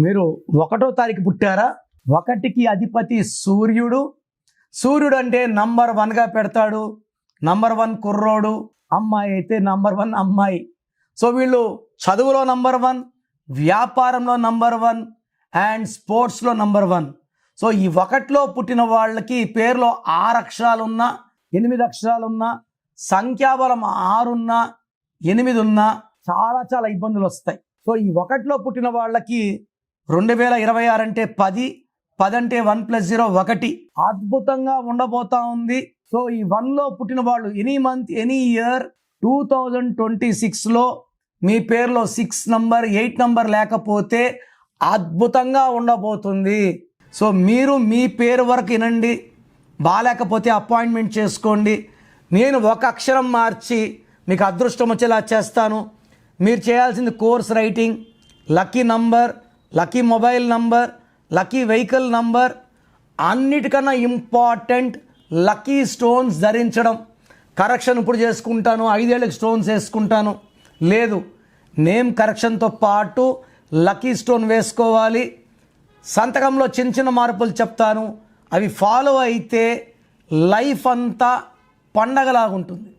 మీరు 1వ తారీఖు పుట్టారా? 1కి అధిపతి సూర్యుడు. సూర్యుడు అంటే నంబర్ 1గా పెడతాడు. నంబర్ 1 కుర్రోడు. అమ్మాయి అయితే నంబర్ 1 అమ్మాయి. సో వీళ్ళు చదువులో నంబర్ 1, వ్యాపారంలో నంబర్ 1 అండ్ స్పోర్ట్స్లో నంబర్ 1. సో ఈ 1లో పుట్టిన వాళ్ళకి పేరులో 6 అక్షరాలున్నా, 8 అక్షరాలున్నా, సంఖ్యాబలం 6 ఉన్నా, 8 ఉన్నా చాలా ఇబ్బందులు వస్తాయి. సో ఈ 1లో పుట్టిన వాళ్ళకి 2026 అంటే 10 అంటే 1 + 0 1 అద్భుతంగా ఉండబోతా ఉంది. సో ఈ 1లో పుట్టిన వాళ్ళు ఎనీ మంత్ ఎనీ ఇయర్ 2026లో మీ పేరులో 6 నంబర్ 8 నంబర్ లేకపోతే అద్భుతంగా ఉండబోతుంది. సో మీరు మీ పేరు వరకు వినండి, బాగాలేకపోతే అపాయింట్మెంట్ చేసుకోండి. నేను ఒక అక్షరం మార్చి మీకు అదృష్టం వచ్చేలా చేస్తాను. మీరు చేయాల్సింది course writing, lucky number, lucky mobile number, lucky vehicle number, అన్నిటికన్నా ఇంపార్టెంట్ లక్కీ స్టోన్స్ ధరించడం. కరెక్షన్ ఇప్పుడు చేసుకుంటాను, 5 ఏళ్ళకి స్టోన్స్ వేసుకుంటాను లేదు, నేమ్ కరెక్షన్తో పాటు లక్కీ స్టోన్ వేసుకోవాలి. సంతకంలో చిన్న మార్పులు చెప్తాను, అవి ఫాలో అయితే లైఫ్ అంతా పండగలాగుంటుంది.